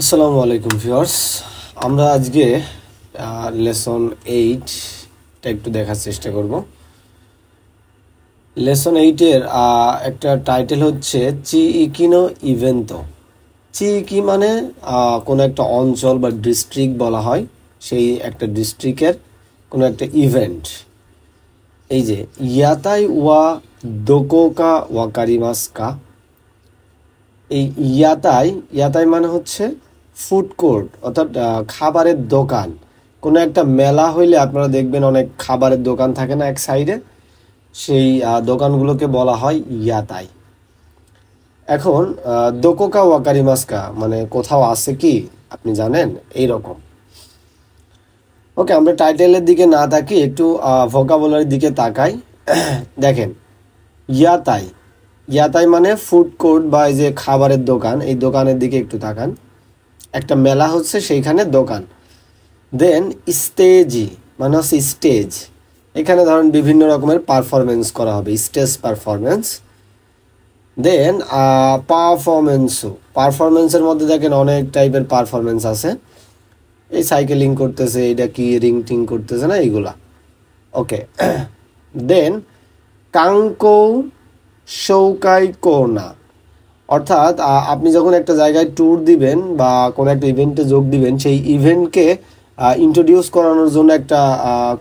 আসসালামু আলাইকুম ভিউয়ার্স। আমরা আজকে লেসন 8 টা একটু দেখার চেষ্টা করব। লেসন 8 এর একটা টাইটেল হচ্ছে চিইকিনো ইভেন্টো। চিইকি মানে কোনো একটা অঞ্চল বা ডিস্ট্রিক্ট বলা হয়, সেই একটা ডিস্ট্রিক্টের কোনো একটা ইভেন্ট। এই যে ইয়াতাই ওয়া দোকোকা ওয়াকারিমাসকা, এই ইয়াতাই ইয়াতাই মানে হচ্ছে ফুড কোর্ট, অর্থাৎ খাবারের দোকান। কোনো একটা মেলা হইলে আপনারা দেখবেন অনেক খাবারের দোকান থাকে না এক সাইডে, সেই দোকানগুলোকে বলা হয় ইয়াতাই। এখন দোকোকা ওয়াকারিমাসকা মানে কোথাও আছে কি আপনি জানেন, এই রকম। ওকে, আমরা টাইটেলের দিকে না তাকি একটু ভোকাবুলারির দিকে তাকাই। দেখেন, ইয়াতাই ইয়াতাই মানে ফুড কোর্ট বা এই যে খাবারের দোকান, এই দোকানের দিকে একটু তাকান। একটা মেলা হচ্ছে, সেইখানে দোকান। দেন স্টেজি মানে হচ্ছে স্টেজ, এখানে ধরেন বিভিন্ন রকমের পারফরমেন্স করা হবে, স্টেজ পারফরমেন্স। দেন পারফরমেন্সের মধ্যে দেখেন অনেক টাইপের পারফরমেন্স আছে। এই সাইকেলিং করতেছে, এটা কি রিং টিং করতেছে না, এইগুলা। ওকে, দেন কাঙ্কো শৌকাই কোনা, অর্থাৎ আপনি যখন একটা জায়গায় ট্যুর দিবেন বা কোনো একটা ইভেন্টে যোগ দিবেন, সেই ইভেন্টকে ইন্ট্রোডিউস করানোর জন্য একটা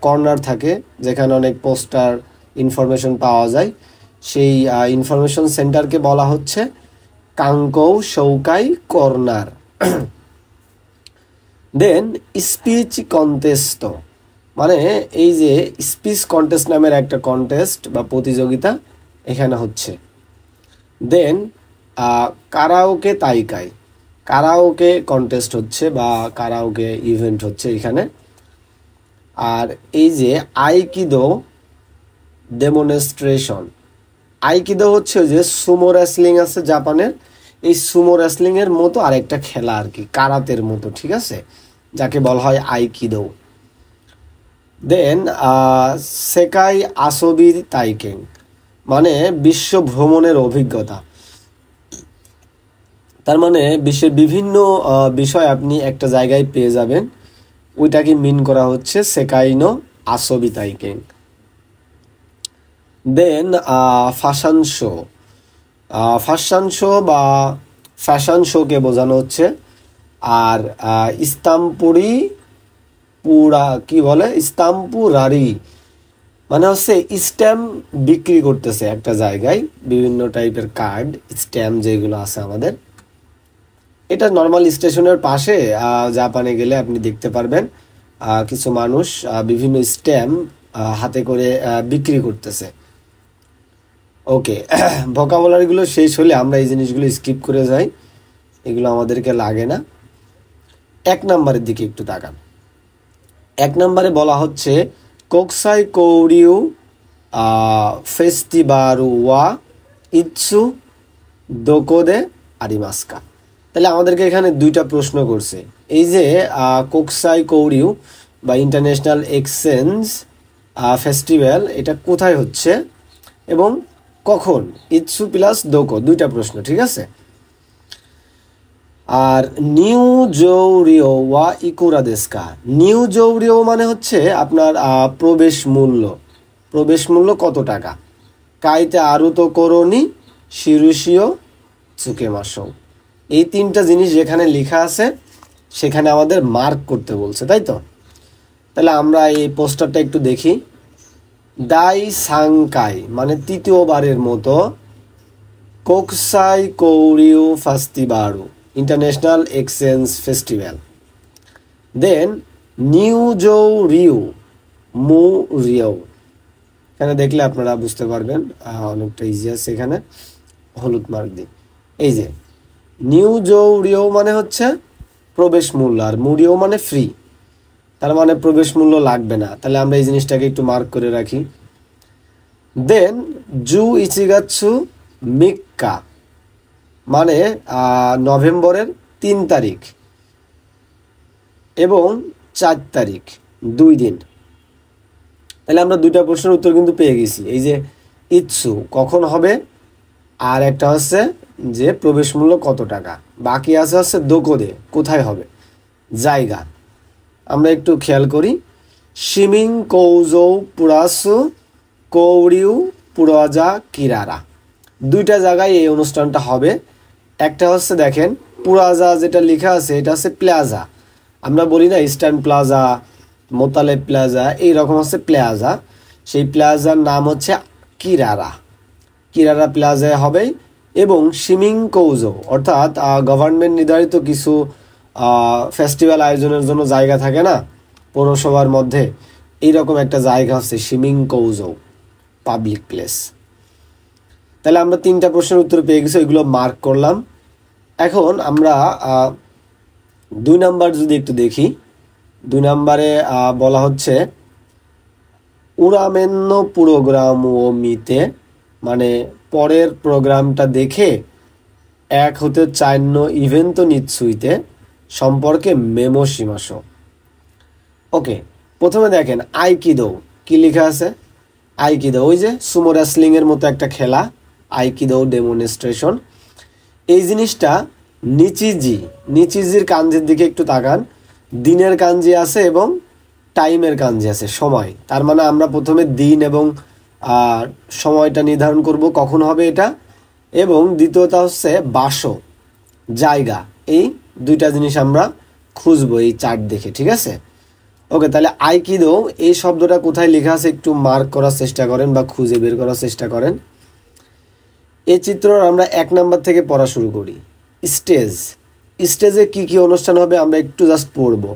কর্নার থাকে, যেখানে অনেক পোস্টার ইনফরমেশন পাওয়া যায়। সেই ইনফরমেশন সেন্টারকে বলা হচ্ছে কাঙ্কৌ শৌকাই কর্নার। দেন স্পিচ কন্টেস্ট, মানে এই যে স্পিচ কন্টেস্ট নামের একটা কন্টেস্ট বা প্রতিযোগিতা এখানে হচ্ছে। দেন কারাওকে তাইকাই, কারাওকে কন্টেস্ট হচ্ছে বা কারাওকে ইভেন্ট হচ্ছে এখানে। আর এই যে আইকিদো ডেমনস্ট্রেশন, আইকিদো হচ্ছে যে সুমো রেসলিং আছে জাপানের, এই সুমো রেসলিং এর মতো আরেকটা খেলা আর কি, কারাতের মতো, ঠিক আছে, যাকে বলা হয় আইকিদো। দেন সেকাই আসবি তাইকেং মানে বিশ্ব ভ্রমণের অভিজ্ঞতা। তার মানে বিশ্বের বিভিন্ন বিষয় আপনি একটা জায়গায় পেয়ে যাবেন, ওইটাকে মিন করা হচ্ছে সেকাইনো আসবি তাইকেং। দেন ফ্যাশন শো, ফ্যাশন শো বা ফ্যাশন শোকে বোঝানো হচ্ছে। আর ইস্তাম্পুরি পুরা কি বলে, ইস্তাম্পুরারি মানে হচ্ছে স্ট্যাম্প বিক্রি করতেছে একটা জায়গায়, বিভিন্ন টাইপের কার্ড স্ট্যাম্প যেগুলো আছে আমাদের। এটা নর্মাল স্টেশনের পাশে জাপানে গেলে আপনি দেখতে পারবেন কিছু মানুষ বিভিন্ন স্ট্যাম্প হাতে করে বিক্রি করতেছে। ওকে, ভোকাবুলারিগুলো শেষ হলে আমরা এই জিনিসগুলো স্কিপ করে যাই, এগুলো আমাদেরকে লাগে না। 1 নম্বরের দিকে একটু তাকান। 1 নম্বরে বলা হচ্ছে কোকসাই কৌরিউ ফেস্টিবারু ওয়া ইৎসু দোকোদে আরিমাস্কা। তাহলে আমাদেরকে এখানে 2টা প্রশ্ন করছে। এই যে কোকসাই কৌরিউ বা ইন্টারন্যাশনাল এক্সচেঞ্জ ফেস্টিভ্যাল, এটা কোথায় হচ্ছে এবং কখন, ইৎসু প্লাস দোকো, 2টা প্রশ্ন, ঠিক আছে। আর নিউ জৌরিও ওয়া ইকুরা দেস্কা, নিউ জৌরিও মানে হচ্ছে আপনার প্রবেশ মূল্য, প্রবেশ মূল্য কত টাকা। কাইতে আরু তো করনি শিরুশিও চুকে মাসো, এই 3টা জিনিস যেখানে লেখা আছে সেখানে আমাদের মার্ক করতে বলছে, তাই তো। তাহলে আমরা এই পোস্টারটা একটু দেখি। দাই সাংকাই মানে 3য়বারের মতো কোকসাই কৌরিউ ফেস্টিবারু ইন্টারন্যাশনাল এক্সচেঞ্জ ফেস্টিভ্যাল। দেন নিউ জৌ রিউ মু রিও, এখানে দেখলে আপনারা বুঝতে পারবেন, অনেকটা ইজি আছে, এখানে হলুদ মার্ক দিই। এই যে নিউ জৌ রিও মানে হচ্ছে প্রবেশ মূল্য, আর মুরিও মানে ফ্রি, তার মানে প্রবেশ মূল্য লাগবে না। তাহলে আমরা এই জিনিসটাকে একটু মার্ক করে রাখি। দেন জু ইচিগাচ্ছু মিক্কা মানে নভেম্বরের 3 তারিখ এবং 4 তারিখ, 2 দিন। তাহলে আমরা 2টা প্রশ্নের উত্তর কিন্তু পেয়ে গেছি। এই যে ইৎসু কখন হবে, আর একটা হচ্ছে যে প্রবেশ মূল্য কত টাকা। বাকি আছে হচ্ছে দোকোদে, কোথায় হবে, জায়গা। আমরা একটু খেয়াল করি, শিমিং কৌজৌ পুরাসু কৌরিউ পুরাজা কিরারা, দুইটা জায়গায় এই অনুষ্ঠানটা হবে। একটা হচ্ছে দেখেন পুরাজা যেটা লেখা আছে এটা হচ্ছে প্লাজা, আমরা বলি না ইস্টার্ন প্লাজা, মোতালে প্লাজা, এইরকম হচ্ছে প্লাজা। সেই প্লাজার নাম হচ্ছে কিরারা, কিরারা প্লাজায় হবে। এবং শিমিং কৌজো অর্থাৎ গভর্নমেন্ট নির্ধারিত কিছু ফেস্টিভ্যাল আয়োজনের জন্য জায়গা থাকে না পৌরসভার মধ্যে, এইরকম একটা জায়গা হচ্ছে শিমিং কৌজো পাবলিক প্লেস। তাহলে আমরা 3টা প্রশ্নের উত্তর পেয়ে গেছি, এগুলো মার্ক করলাম। এখন আমরা 2 নাম্বার যদি একটু দেখি, 2 নাম্বারে বলা হচ্ছে উরামেন্ন প্রোগ্রাম ও মিতে, মানে পরের প্রোগ্রামটা দেখে 1 হতে 4 ইভেন্ট নিচ্ছুইতে সম্পর্কে মেমো সীমাস। ওকে, প্রথমে দেখেন আইকিদো, কি লেখা আছে, আইকিদো ওই যে সুমো রেসলিং এর মতো একটা খেলা, আইকিদো ডেমনস্ট্রেশন। এই জিনিসটা নিচিজির কাঞ্জির দিকে একটু তাকান, দিনের কাঞ্জি আছে এবং টাইমের কাঞ্জি আছে, সময়। তার মানে আমরা প্রথমে দিন এবং সময়টা নির্ধারণ করব কখন হবে এটা, এবং দ্বিতীয়টা হচ্ছে বাসো, জায়গা। এই 2টা জিনিস আমরা খুঁজবো এই চার্ট দেখে, ঠিক আছে। ওকে, তাহলে আইকিদো এই শব্দটা কোথায় লেখা আছে একটু মার্ক করার চেষ্টা করেন বা খুঁজে বের করার চেষ্টা করেন। এই চিত্র আমরা 1 নাম্বার থেকে পড়া শুরু করি। স্টেজে কি কি অনুষ্ঠান হবে আমরা একটু জাস্ট পড়বো।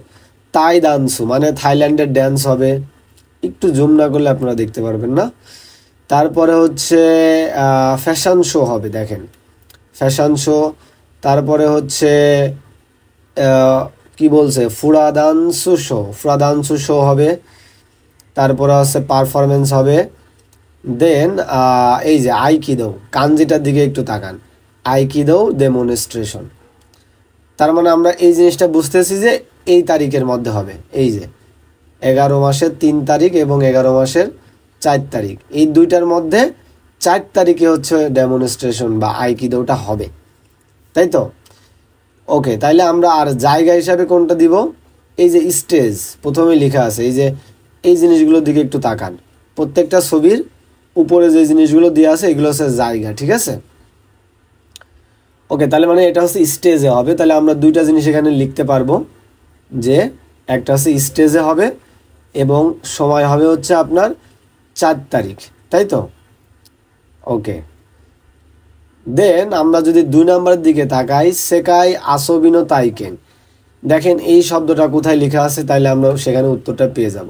তাই ডান্সু মানে থাইল্যান্ডের ড্যান্স হবে, একটু জুম না করলে আপনারা দেখতে পারবেন না। তারপরে হচ্ছে ফ্যাশন শো হবে, দেখেন ফ্যাশন শো। তারপরে হচ্ছে কি বলছে ফুরাদান্সু শো হবে। তারপরে হচ্ছে পারফরমেন্স হবে। দেন এই যে আইকিদো, কাঞ্জিটার দিকে একটু তাকান, আইকিদো ডেমনস্ট্রেশন। তার মানে আমরা এই জিনিসটা বুঝতেছি যে এই তারিখের মধ্যে হবে, এই যে 11 মাসের 3 তারিখ এবং 11 মাসের 4 তারিখ, এই 2টার মধ্যে 4 তারিখে হচ্ছে ডেমনস্ট্রেশন বা আইকিদোটা হবে, তাই তো। ওকে, তাইলে আমরা আর জায়গা হিসাবে কোনটা দিব, এই যে স্টেজ প্রথমে লেখা আছে, এই যে এই জিনিসগুলোর দিকে একটু তাকান, প্রত্যেকটা ছবির উপরে যে জিনিসগুলো দেওয়া আছে এগুলো হচ্ছে জায়গা, ঠিক আছে। ওকে, তাহলে মানে এটা হচ্ছে স্টেজে হবে। তাহলে আমরা 2টা জিনিস এখানে লিখতে পারবো, যে একটা হচ্ছে স্টেজে হবে এবং সময় হবে হচ্ছে আপনার 4 তারিখ, তাই তো। ওকে, দেন আমরা যদি 2 নাম্বারের দিকে তাকাই, সেকাই আসবিনো তাইকেন, দেখেন এই শব্দটা কোথায় লেখা আছে, তাইলে আমরা সেখানে উত্তরটা পেয়ে যাব।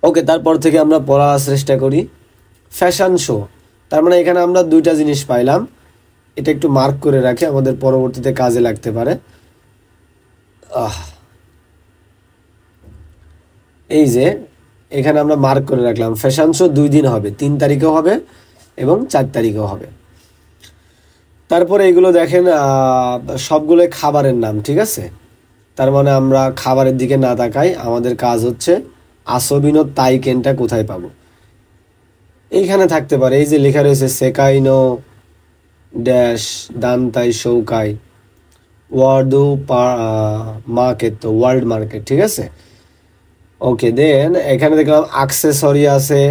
ওকে, তারপর থেকে আমরা পড়ার চেষ্টা করি। ফ্যাশন শো, তার মানে এখানে আমরা 2টা জিনিস পাইলাম, এটা একটু মার্ক করে রাখি, আমাদের পরবর্তীতে কাজে লাগতে পারে। এই যে এখানে আমরা মার্ক করে রাখলাম, ফ্যাশন শো 2 দিন হবে, 3 তারিখেও হবে এবং 4 তারিখেও হবে। তারপরে এগুলো দেখেন সবগুলো খাবারের নাম, ঠিক আছে। তার মানে আমরা খাবারের দিকে না তাকাই, আমাদের কাজ হচ্ছে আসবিনো তাইকেনটা কোথায় পাবো। এইখানে থাকতে পারে, এই যে লেখা রয়েছে সেকাইনো ড্যাশ দান্তাই শৌকাই ওয়ার্ডু মার্কেট, তো ওয়ার্ল্ড মার্কেট, ঠিক আছে। ওকে, দেন এখানে দেখলাম অ্যাক্সেসরি আছে,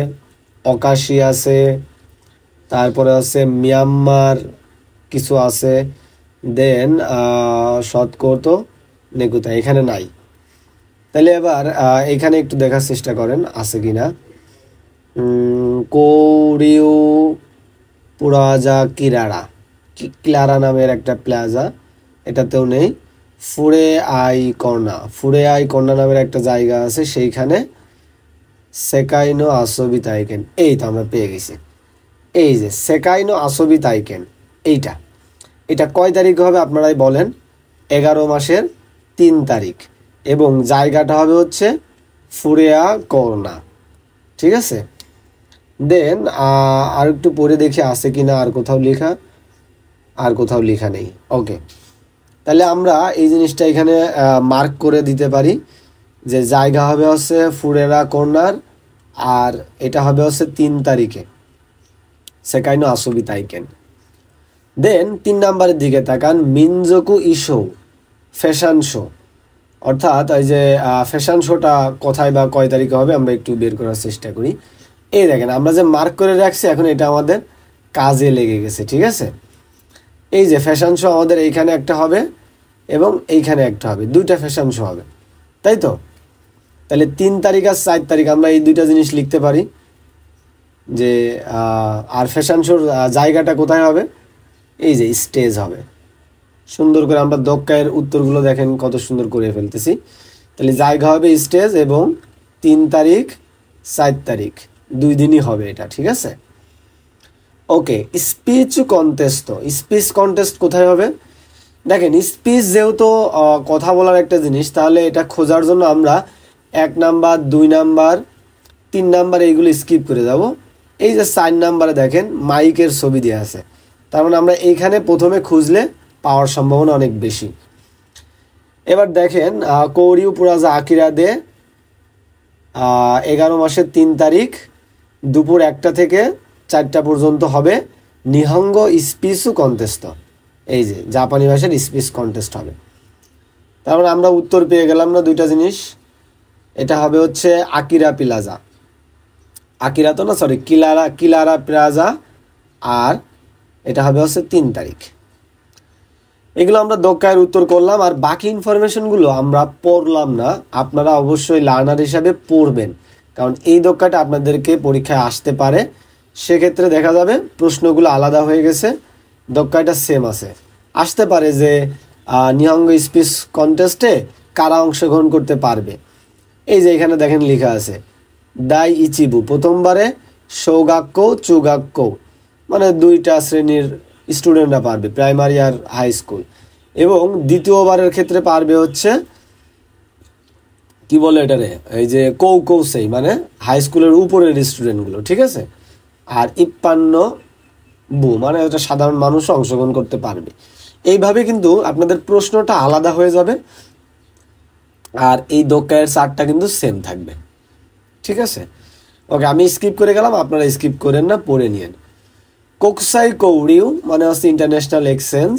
অকাশি আছে, তারপরে আছে মিয়ানমার কিছু আছে, দেন শতকর্ত নেকুতা এখানে নাই। তাহলে এবার এখানে একটু দেখার চেষ্টা করেন আছে কিনা। কোরিও পুরাজা ক্লারা নামের একটা প্লাজা, এটাতেও নেই। ফুরে আই কর্ণা নামের একটা জায়গা আছে, সেইখানে সেকাইনো আসবি তাইকেন, এই তো আমরা পেয়ে গেছি। এই যে সেকাইনো আসবি তাইকেন, এটা কয় তারিখ হবে আপনারাই বলেন, 11 মাসের 3 তারিখ, এবং জায়গাটা হবে হচ্ছে ফুরেয়া কর্ণা, ঠিক আছে। দেন আর একটু পরে দেখে আছে কিনা, আর কোথাও লেখা নেই। ওকে, তাহলে আমরা এই জিনিসটা এখানে মার্ক করে দিতে পারি যে জায়গা হবে হচ্ছে ফুরেরা কর্নার, আর এটা হবে হচ্ছে 3 তারিখে সেকাইনো আসবি তাইকেন। দেন 3 নাম্বারের দিকে তাকান, মিনজোকু ইশো ফ্যাশন শো। অর্থাৎ এই যে ফ্যাশন শোটা কোথায় বা কয় তারিখে হবে আমরা একটু বের করার চেষ্টা করি। এই দেখেন আমরা যে মার্ক করে রাখছি এখন এটা আমাদের কাজে লেগে গেছে, ঠিক আছে। এই যে ফ্যাশন শো আমাদের এইখানে একটা হবে এবং এইখানে একটা হবে, দুইটা ফ্যাশন শো হবে, তাই তো। তাহলে 3 তারিখ আর 4 তারিখ আমরা এই দুইটা জিনিস লিখতে পারি যে আর ফ্যাশন শোর জায়গাটা কোথায় হবে, এই যে স্টেজ হবে। সুন্দর করে আমরা দক্কায়ের উত্তরগুলো দেখেন কত সুন্দর করে ফেলতেছি। তাহলে জায়গা হবে স্টেজ এবং 3 তারিখ 4 তারিখ 2 দিনই হবে এটা, ঠিক আছে। ওকে, স্পিচ কন্টেস্ট। স্পিচ কন্টেস্ট কোথায় হবে? দেখেন স্পিচ যেহেতু কথা বলার একটা জিনিস, তাহলে এটা খোঁজার জন্য আমরা 1 নাম্বার 2 নাম্বার 3 নাম্বার এইগুলো স্কিপ করে যাব। এই যে 4 নাম্বারে দেখেন মাইকের ছবি দেওয়া আছে, তার মানে আমরা এইখানে প্রথমে খুঁজলে পাওয়ার সম্ভাবনা অনেক বেশি। এবার দেখেন কৌরিউ পুরাজা আকিরা দে 11 মাসের 3 তারিখ দুপুর 1টা থেকে 4টা পর্যন্ত হবে নিহঙ্গ স্পিচু কন্টেস্ট। এই যে জাপানি ভাষার স্পিচ কন্টেস্ট হবে। তার মানে আমরা উত্তর পেয়ে গেলাম না দুইটা জিনিস। এটা হবে হচ্ছে আকিরা প্লাজা, আকিরা তো না সরি কিলারা প্লাজা, আর এটা হবে হচ্ছে 3 তারিখ। এগুলো আমরা দক্কায়ের উত্তর করলাম, আর বাকি ইনফরমেশনগুলো আমরা পড়লাম না। আপনারা অবশ্যই লার্নার হিসাবে পড়বেন, কারণ এই দক্কাটা আপনাদেরকে পরীক্ষায় আসতে পারে। সেক্ষেত্রে দেখা যাবে প্রশ্নগুলো আলাদা হয়ে গেছে, দক্কাটা সেম আছে। আসতে পারে যে নিহঙ্গ স্পিচ কন্টেস্টে কারা অংশগ্রহণ করতে পারবে। এই যে এখানে দেখেন লেখা আছে দাই ইচিবু প্রথমবারে সৌগাক্য চুগাক্য, মানে 2টা শ্রেণীর স্টুডেন্টরা পারবে, প্রাইমারি আর হাই স্কুল। এবং দ্বিতীয়বারের ক্ষেত্রে পারবে হচ্ছে কি বলে এটারে, এই যে কৌকৌসেই মানে হাই স্কুলের উপরের স্টুডেন্টগুলো, ঠিক আছে। আর ইপ্পান্ন বু মানে ওটা সাধারণ মানুষও অংশগ্রহণ করতে পারবে। এইভাবে কিন্তু আপনাদের প্রশ্নটা আলাদা হয়ে যাবে, আর এই দক্কায়ের চারটা কিন্তু সেম থাকবে, ঠিক আছে। ওকে, আমি স্কিপ করে গেলাম, আপনারা স্কিপ করেন না, পড়ে নিয়েন। কোকসাই কৌরিউ মানে হচ্ছে ইন্টারন্যাশনাল এক্সচেঞ্জ,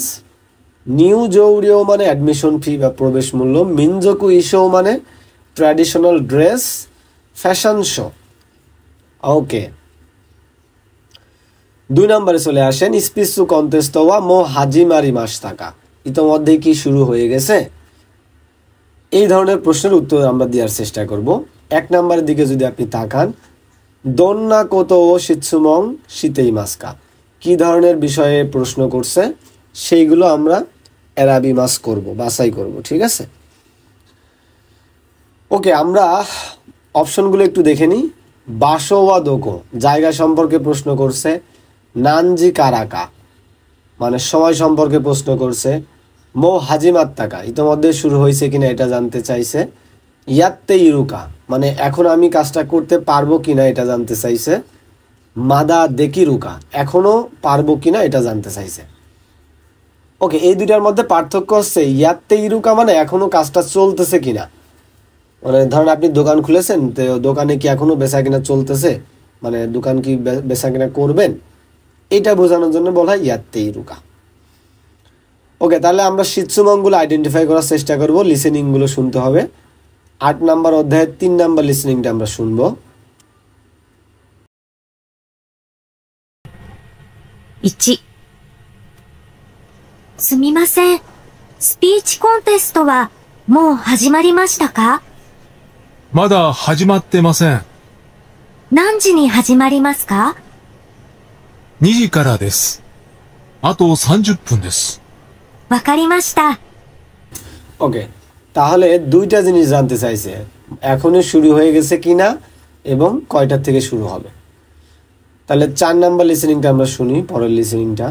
নিউ জৌরিও মানে অ্যাডমিশন ফি বা প্রবেশ মূল্য, মিনজোকু ইশো মানে ট্র্যাডিশনাল ড্রেস, ফ্যাশন শো। ওকে, 2 নম্বরে চলে আসেন, স্পিচু কন্টেস্ট ওয়া মো হাজিমারি মাস টাকা, ইতোমধ্যেই কি শুরু হয়ে গেছে? এই ধরনের প্রশ্নের উত্তর আমরা দেওয়ার চেষ্টা করব। 1 নম্বরের দিকে যদি আপনি তাকান, দন্না কত ও শিৎসুমং শীতেই মাস্কা, কি ধরনের বিষয়ে প্রশ্ন করছে সেইগুলো আমরা এরাবি মাস করব, বাছাই করব, ঠিক আছে। ওকে, আমরা অপশনগুলো একটু দেখে নিই। বাসো ওয়া দোকো জায়গা সম্পর্কে প্রশ্ন করছে, নানজি কারাকা মানে সময় সম্পর্কে প্রশ্ন করছে, মো হাজিমাত টাকা ইতিমধ্যে শুরু হয়েছে কিনা এটা জানতে চাইছে, ইয়াত্তে ইরুকা মানে এখন আমি কাজটা করতে পারবো কিনা এটা জানতে চাইছে, মাদা দেকিরুকা এখনো পারবো কিনা এটা জানতে চাইছে। ওকে, এই দুইটার মধ্যে পার্থক্য হচ্ছে ইয়াত্তে ইরুকা মানে এখনো কাজটা চলতেছে কিনা, মানে ধরেন আপনি দোকান খুলেছেন, তো দোকানে কি এখনো বেচা কিনা চলতেছে, মানে দোকান কি বেচা কিনা করবেন, এটা বোঝানোর জন্য বলা হয় ইয়াত্তে ইরুকা। ওকে, তাহলে আমরা শিৎসুমংগুলো আইডেন্টিফাই করার চেষ্টা করব, লিসেনিংগুলো শুনতে হবে। 8 নাম্বার অধ্যায়ের 3 নাম্বার লিসেনিংটা আমরা শুনবো। 1、すみません。スピーチコンテストはもう始まりましたか？まだ始まってません。何時に始まりますか？ 2時からです。あと30分です。わかりました。 ওকে, তাহলে দুইটা জিনিস জানতে চাইছে, এখনো শুরু হয়ে গেছে কিনা এবং কয়টা থেকে শুরু হবে। তাহলে 4 নাম্বার লিসেনিংটা আমরা শুনি, পরের লিসেনিংটা।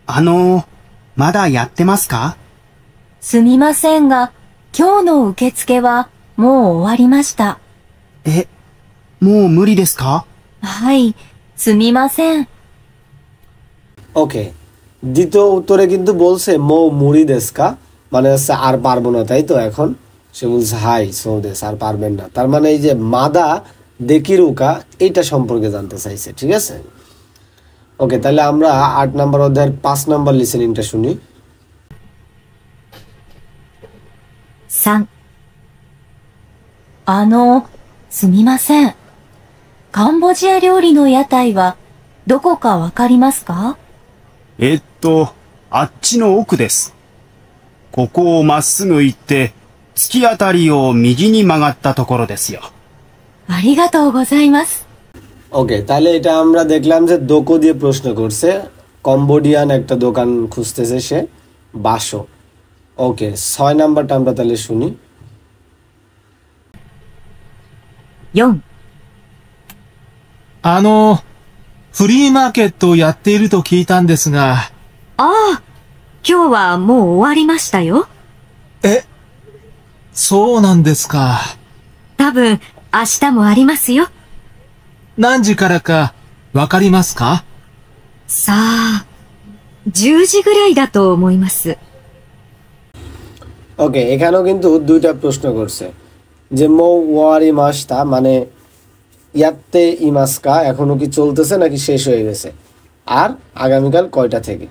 2、まだやってますか？すみませんが、今日の受付はもう終わりました。え、もう無理ですか？はい、すみません。 ওকে, দ্বিতীয় উত্তরে কিন্তু বলছে মো মুড়ি দেশকা মানে হচ্ছে আর পারবো না, তাই তো। এখন সে বলছে হাই সৌদেশ আর পারবেন না, তার মানে এই যে মাদা দেকিরুকা এইটা সম্পর্কে জানতে চাইছে, ঠিক আছে। ওকে, তাহলে আমরা 8 নাম্বার অধ্যায়ের 5 নাম্বার লিসেনিংটা শুনি। 3、すみません。カンボジア料理の屋台はどこかわかりますか？あっちの奥です。ここをまっすぐ行って、突き当たりを右に曲がったところですよ。ありがとうございます。ওকে, তাহলে এটা আমরা দেখলাম যে দোকো দিয়ে প্রশ্ন করছে। কম্বোডিয়ান একটা দোকান খুঁজতেছে সে, বাসো। ওকে, 6 নাম্বারটা আমরা তাহলে শুনি। 4、フリーマーケットをやっていると聞いたんですが。ああ、今日はもう終わりましたよ。そうなんですか。多分、明日もありますよ。何時からかわかりますか？さあ、10時ぐらいだと思います。ওকে, এখানেও কিন্তু দুইটা প্রশ্ন করছে যে মো ওয়ারি মাসটা মানে ইয়াত্তে ইমাসকা এখনো কি চলতেছে নাকি শেষ হয়ে গেছে, আর আগামীকাল কয়টা থেকে,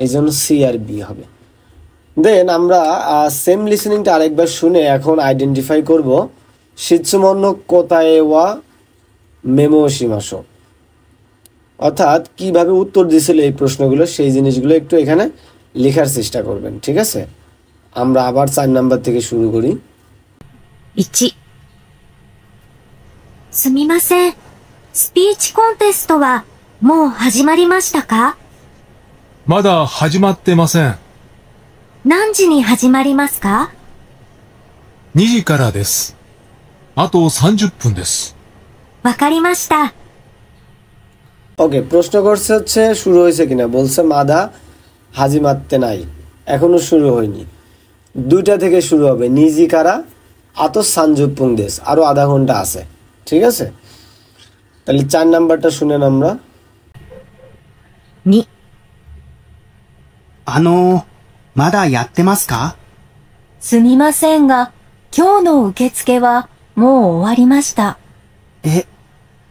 এই জন্য সি আর বি হবে। দেন আমরা সেম লিসেনিংটা আরেকবার শুনে এখন আইডেন্টিফাই করব শিৎসুমন্ন কোতায়ে ওয়া মেমোশিমাসো, অর্থাৎ কিভাবে উত্তর দিছিল এই প্রশ্নগুলো সেই জিনিসগুলো একটু এখানে লেখার চেষ্টা করবেন, ঠিক আছে? আমরা আবার 4 নাম্বার থেকে শুরু করি। 1、すみません。スピーチコンテストはもう始まりましたか？まだ始まってません。何時に始まりますか2時からです。あと30分です。わかりました。ওকে, প্রশ্ন করছে হচ্ছে শুরু হয়েছে কিনা, বলছে মাদা হাজি মারতে নাই, এখনো শুরু হয়নি, 2টা থেকে শুরু হবে, নিজি কারা আতো সানজুপুং দেশ, আরো আধা ঘন্টা আছে, ঠিক আছে? তাহলে 4 নাম্বারটা শুনেন আমরা। 2、まだやってますか？すみませんが、今日の受付はもう終わりました。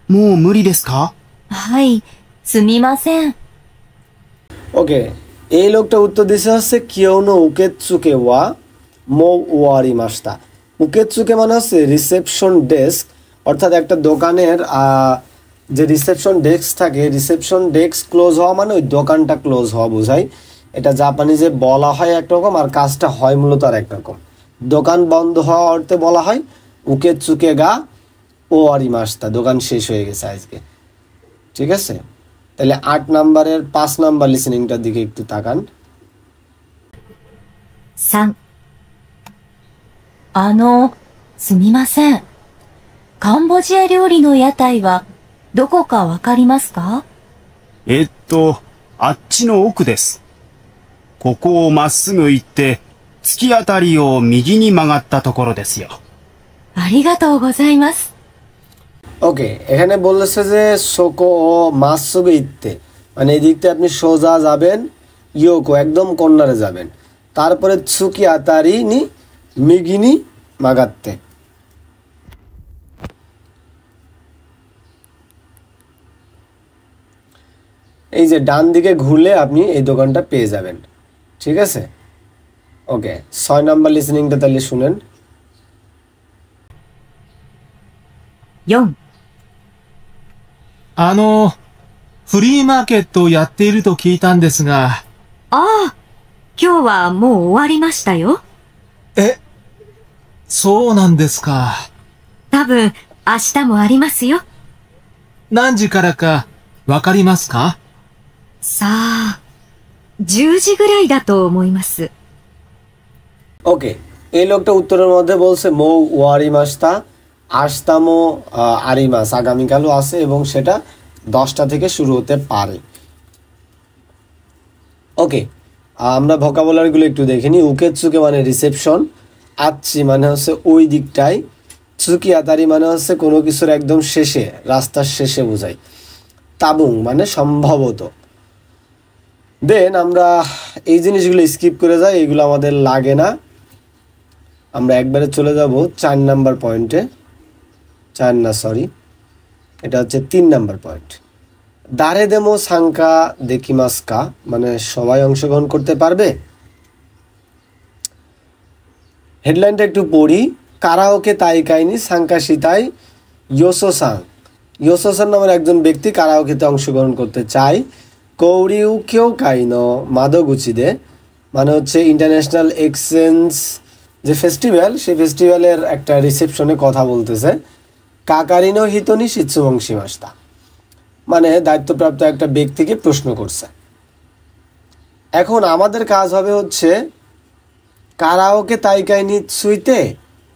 もう無理ですか？はい、すみません。ওকে, এই লোকটা উত্তর দিছে হচ্ছে কিয়োনো উকেৎসুকে ওয়া মো ওয়ারি মাস্তা। উকেৎসুকে মানে হচ্ছে রিসেপশন ডেস্ক, অর্থাৎ একটা দোকানের যে রিসেপশন ডেস্ক থাকে, রিসেপশন ডেস্ক ক্লোজ হওয়া মানে ওই দোকানটা ক্লোজ হওয়া বোঝায়। এটা জাপানিজে বলা হয় একরকম আর কাজটা হয় মূলত আর একরকম। দোকান বন্ধ হওয়া অর্থে বলা হয় উকেৎসুকে গা ওয়ারি মাস্তা, দোকান শেষ হয়ে গেছে আজকে, ঠিক আছে? তাহলে 8 নাম্বারের 5 নাম্বার লিসেনিংটার দিকে একটু তাকান। 3、すみません。カンボジア料理の屋台はどこかわかりますか？あっちの奥です。ここをまっすぐ行って、突き当たりを右に曲がったところですよ。ありがとうございます。ওকে, এখানে বলেছে যে সোকো ও মাসুগু ইত্তে, মানে এদিক থেকে আপনি সোজা যাবেন, ইয়োকো একদম কর্নারে যাবেন, তারপরে tsukki atari ni migi ni magatte। এই যে ডান দিকে ঘুরলে আপনি এই দোকানটা পেয়ে যাবেন, ঠিক আছে? ওকে, 6 নাম্বার লিসেনিংটা তাহলে শুনেন। 4、フリーマーケットをやっていると聞いたんですが。ああ、今日はもう終わりましたよ。そうなんですか。多分、明日もありますよ。何時からかわかりますか？さあ、10時ぐらいだと思います。ওকে, এই লোকটা উত্তরের মধ্যে বলছে মো ওয়ারি মাস্তা, আস্তামো আরিমাস আগামীকালও আছে এবং সেটা 10টা থেকে শুরু হতে পারে। ওকে, আমরা ভোকাবুলারিগুলো একটু দেখে নিই। উকেৎসুকে মানে রিসেপশন, আচ্ছি মানে হচ্ছে ওই দিকটাই, tsukki atari মানে হচ্ছে কোনো কিছুর একদম শেষে, রাস্তার শেষে বোঝায়, তাবুং মানে সম্ভবত। দেন আমরা এই জিনিসগুলো স্কিপ করে যাই, এগুলো আমাদের লাগে না। আমরা একবারে চলে যাব 4 নাম্বার পয়েন্টে। 4 না, সরি, এটা হচ্ছে 3 নাম্বার পয়েন্ট। দারে দেমো সাংকা দেকিমাস্কা মানে সবাই অংশগ্রহণ করতে পারবে। হেডলাইনটা একটু পড়ি। কারাওকে তাইকাই নি সাংকা শিতাই ইয়োসো-সাং। ইয়োসো-সাং নামের একজন ব্যক্তি কারাওকেতে অংশগ্রহণ করতে চায়। কৌরিউ কেউ কাইনো মাদোগুচিদে মানে হচ্ছে ইন্টারন্যাশনাল এক্সচেঞ্জ যে ফেস্টিভ্যাল, সেই ফেস্টিভ্যালের একটা রিসেপশনে কথা বলতেছে। কাকারিনো হিতনি শিৎসুবংশী মাস্তা মানে দায়িত্বপ্রাপ্ত একটা ব্যক্তিকে প্রশ্ন করছে। এখন আমাদের কাজ হবে হচ্ছে কারাওকে তাইকাই নি সুইতে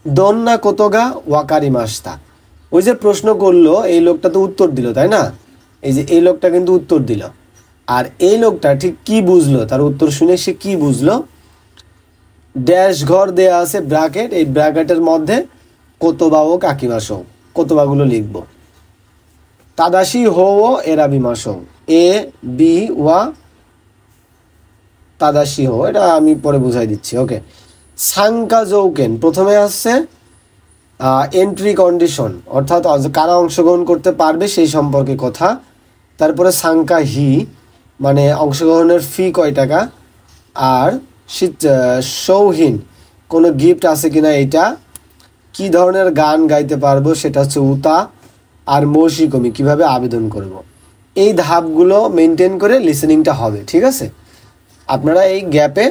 দন্না কোতোগা ওয়াকারি মাস্তা। ওই যে প্রশ্ন করলো এই লোকটা তো উত্তর দিল, তাই না? এই যে এই লোকটা কিন্তু উত্তর দিল, আর এই লোকটা ঠিক কি বুঝলো, তার উত্তর শুনে সে কি বুঝলো? ড্যাশ ঘর দেয়া আছে ব্র্যাকেট, এই ব্র্যাকেটের মধ্যে কোতোবা ও কাকিমাসো কোতোবাগুলো লিখবো। তাদাশি হো ও এরাবিমাসো এ বি ওয়া তাদাশি হো, এটা আমি পরে বুঝাই দিচ্ছি। ওকে, সাংকা জৌকেন প্রথমে আসছে এন্ট্রি কন্ডিশন, অর্থাৎ কারা অংশগ্রহণ করতে পারবে সেই সম্পর্কে কথা। তারপরে সাংকা হি মানে অংশগ্রহণের ফি কয় টাকা, আর সৌহীন কোনো গিফট আছে কিনা, এটা কি ধরনের গান গাইতে পারবো সেটা হচ্ছে উতা, আর মৌসিকমি কিভাবে আবেদন করব। এই ধাপগুলো মেনটেন করে লিসেনিংটা হবে, ঠিক আছে? আপনারা এই গ্যাপে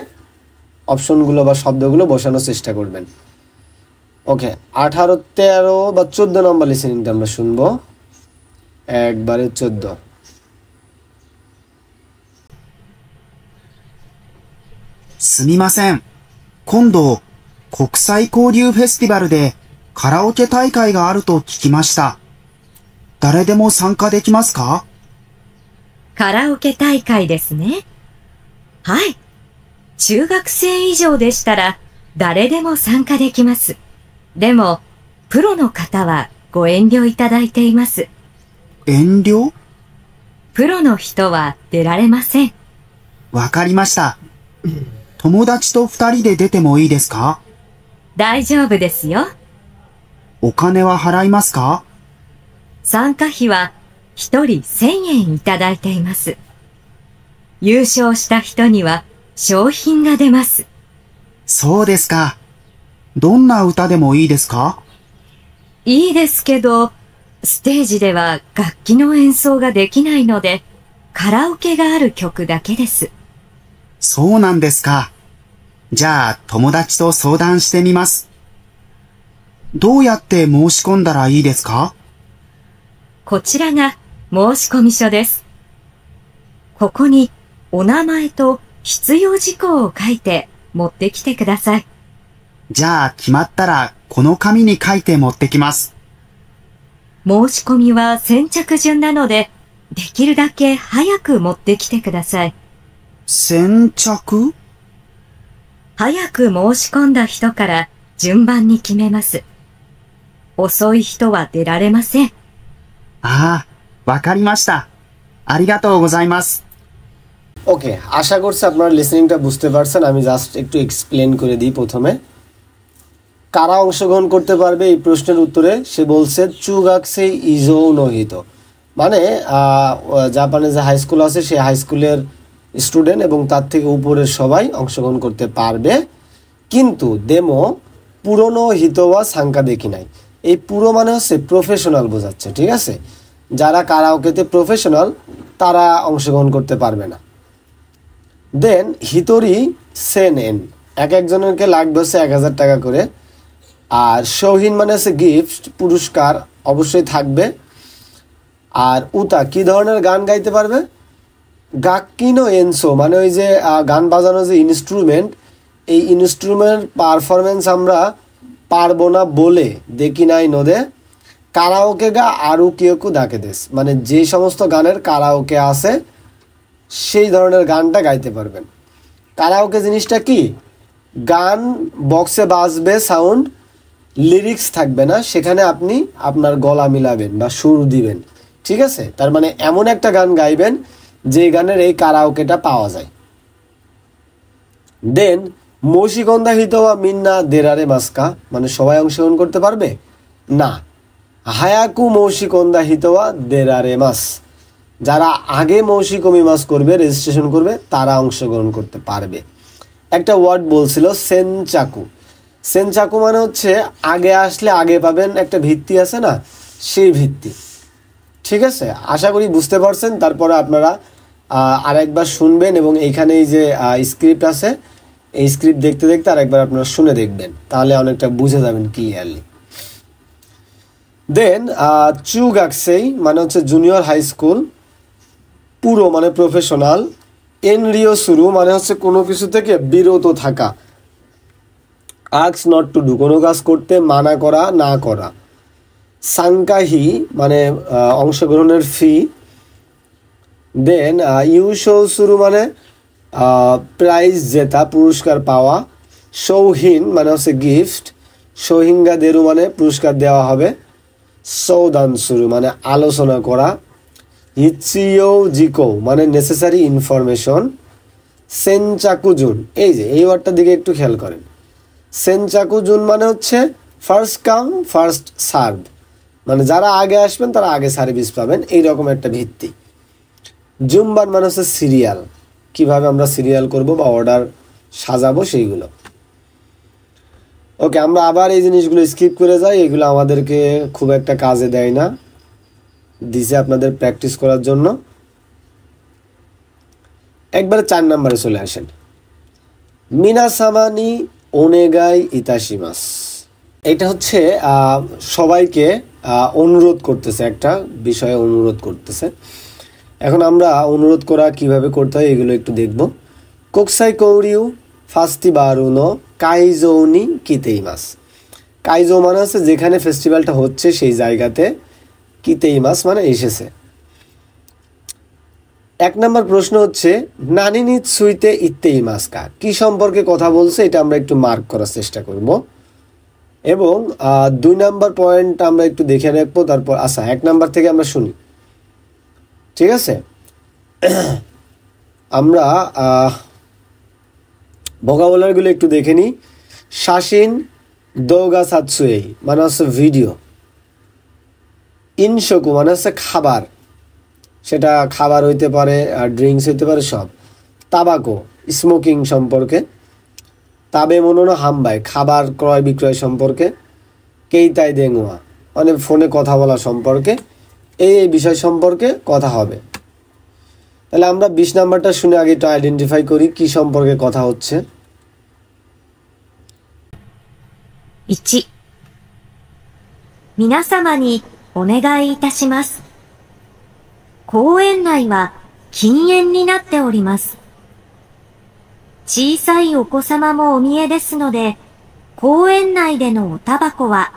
অপশনগুলো বা শব্দগুলো বসানোর চেষ্টা করবেন। ওকে, 18, 13 বা 14 নম্বর লিসেনিংটা আমরা শুনবো। একবারে 14। すみません。今度、国際交流フェスティバルでカラオケ大会があると聞きました。誰でも参加できますか？カラオケ大会ですね。はい。中学生以上でしたら誰でも参加できます。でも、プロの方はご遠慮いただいています。遠慮？プロの人は出られません。わかりました。友達と2人で出てもいいですか？大丈夫ですよ。お金は払いますか？参加費は1人1000円いただいています。優勝した人には賞品が出ます。そうですか。どんな歌でもいいですか？いいですけど、ステージでは楽器の演奏ができないので、カラオケがある曲だけです。そうなんですか。じゃあ友達と相談してみます。どうやって申し込んだらいいですか？こちらが申込書です。ここにお名前と必要事項を書いて持ってきてください。じゃあ決まったらこの紙に書いて持ってきます。申し込みは先着順なので、できるだけ早く持ってきてください。先着？早く申し込んだ人から順番に決めます。遅い人は出られません。ああ、わかりました。ありがとうございます。ওকে, আশা করছি আপনারা লিসেনিংটা বুঝতে পারছেন। আমি জাস্ট একটু এক্সপ্লেন করে দিই। প্রথমে কারা অংশগ্রহণ করতে পারবে এই প্রশ্নের উত্তরে সে বলছে চুগাকসে ইজো নহিত, মানে জাপানে যে হাই স্কুল আছে সেই হাই স্কুলের স্টুডেন্ট এবং তার থেকে উপরের সবাই অংশগ্রহণ করতে পারবে, কিন্তু দেমো পুরনো হিতোয়া সাংকা দেখি নাই। এই পুরো মানে হচ্ছে প্রফেশনাল বোঝাচ্ছে, ঠিক আছে? যারা কারাওকেতে প্রফেশনাল তারা অংশগ্রহণ করতে পারবে না। দেন হিতোরি সেন এন, এক একজনেরকে লাগবে হচ্ছে 1000 টাকা করে। আর সৌহীন মানে হচ্ছে গিফট, পুরস্কার অবশ্যই থাকবে। আর উতা কি ধরনের গান গাইতে পারবে? গাক্কিনো এনসো মানে ওই যে গান বাজানো যে ইনস্ট্রুমেন্ট, এই ইনস্ট্রুমেন্ট পারফরমেন্স আমরা পারবো না বলে দেখি নাই নদে কারাওকে গা আরু কিয়কু ডাকে দেশ, মানে যে সমস্ত গানের কারাওকে আছে সেই ধরনের গানটা গাইতে পারবেন। কারাওকে জিনিসটা কি? গান বক্সে বাজবে সাউন্ড, লিরিক্স থাকবে না, সেখানে আপনি আপনার গলা মিলাবেন বা সুর দিবেন, ঠিক আছে? তার মানে এমন একটা গান গাইবেন যে গানের এই কারাওকেটা পাওয়া যায়। দেন মৌসিকন্দা হিতোয়া মিন্না দেরারে মাস্কা মানে সবাই অংশগ্রহণ করতে পারবে না। হায়াকু মৌসিকন্দা হিতোয়া দেরারে মাস যারা আগে মৌসিক মিমাস করবে, রেজিস্ট্রেশন করবে, তারা অংশগ্রহণ করতে পারবে। একটা ওয়ার্ড বলছিল সেনচাকু। সেনচাকু মানে হচ্ছে আগে আসলে আগে পাবেন, একটা ভিত্তি আছে না, সেই ভিত্তি। ঠিক আছে, আশা করি বুঝতে পারছেন। তারপরে আপনারা আরেকবার শুনবেন এবং এইখানে এই যে স্ক্রিপ্ট আছে, এই স্ক্রিপ্ট দেখতে দেখতে আরেকবার আপনারা শুনে দেখবেন, তাহলে অনেকটা বুঝে যাবেন ক্লিয়ারলি। দেন চুগাকসেই মানে হচ্ছে জুনিয়র হাই স্কুল, পুরো মানে প্রফেশনাল, এনরিও শুরু মানে হচ্ছে কোনো কিছু থেকে বিরত থাকা, আক্স নট টু ডু কোনো কাজ করতে মানা করা, না করা, সাংকাহি মানে অংশগ্রহণের ফি, দেন ইউশো শুরু মানে প্রাইজ জেতা, পুরস্কার পাওয়া, সৌহিন মানে হচ্ছে গিফট, সহিঙ্গা দেরু মানে পুরস্কার দেওয়া হবে, সৌদান শুরু মানে আলোচনা করা, হিচিও জিকো মানে নেসেসারি ইনফরমেশন, সেনচাকুজুন এই যে এই ওয়ার্ডটার দিকে একটু খেয়াল করেন। সেনচাকুজুন মানে হচ্ছে ফার্স্ট কাম ফার্স্ট সার্ভ, মানে যারা আগে আসবেন তারা আগে সার্ভিস পাবেন, এইরকম একটা ভিত্তি। জুম্বান মানে হচ্ছে সিরিয়াল, কিভাবে আমরা সিরিয়াল করব বা অর্ডার সাজাবো সেইগুলো। ওকে, আমরা আবার এই জিনিসগুলো স্কিপ করে যাই, এগুলো আমাদেরকে খুব একটা কাজে দেয় না, দিছে আপনাদের প্র্যাকটিস করার জন্য। একবারে 4 নম্বরে চলে আসেন। মিনাসামানি ওনেগাই ইতাশিমাস, এটা হচ্ছে সবাইকে অনুরোধ করতেছে, একটা বিষয়ে অনুরোধ করতেছে। এখন আমরা অনুরোধ করা কিভাবে করতে হয় এগুলো একটু দেখব। কোকসাই কৌরিউ ফাস্তি বারুনো কাইজৌনি কিতেইমাস। কাইজো মানে হচ্ছে যেখানে ফেস্টিভ্যালটা হচ্ছে সেই জায়গাতে, কিতেইমাস মানে এসেছে। 1 নম্বর প্রশ্ন হচ্ছে নানিনি সুইতে ইত্তেইমাস কা, কি সম্পর্কে কথা বলছে এটা আমরা একটু মার্ক করার চেষ্টা করব। এবং 2 নম্বর পয়েন্ট আমরা একটু দেখে রাখবো, তারপর আচ্ছা 1 নম্বর থেকে আমরা শুনি। ঠিক আছে, আমরা ভোকাবুলারিগুলো একটু দেখে নিই। শাসিন দৌগা সাতসুয়েই মানে হচ্ছে ভিডিও, ইনশকু মানে হচ্ছে খাবার, সেটা খাবার হইতে পারে, ড্রিঙ্কস হইতে পারে, সব। তাবাকো স্মোকিং সম্পর্কে, তাবে মনোনো হামবাই খাবার ক্রয় বিক্রয় সম্পর্কে, কেইতাই দেঙ্গুয়া মানে ফোনে কথা বলা সম্পর্কে, এই বিষয় সম্পর্কে কথা হবে। তাহলে আমরা 20 নাম্বারটা শুনে আগে একটু আইডেন্টিফাই করি কি সম্পর্কে কথা হচ্ছে। 1、皆様にお願いいたします。公園内は禁煙になっております。小さいお子様もお見えですので、公園内でのおタバコは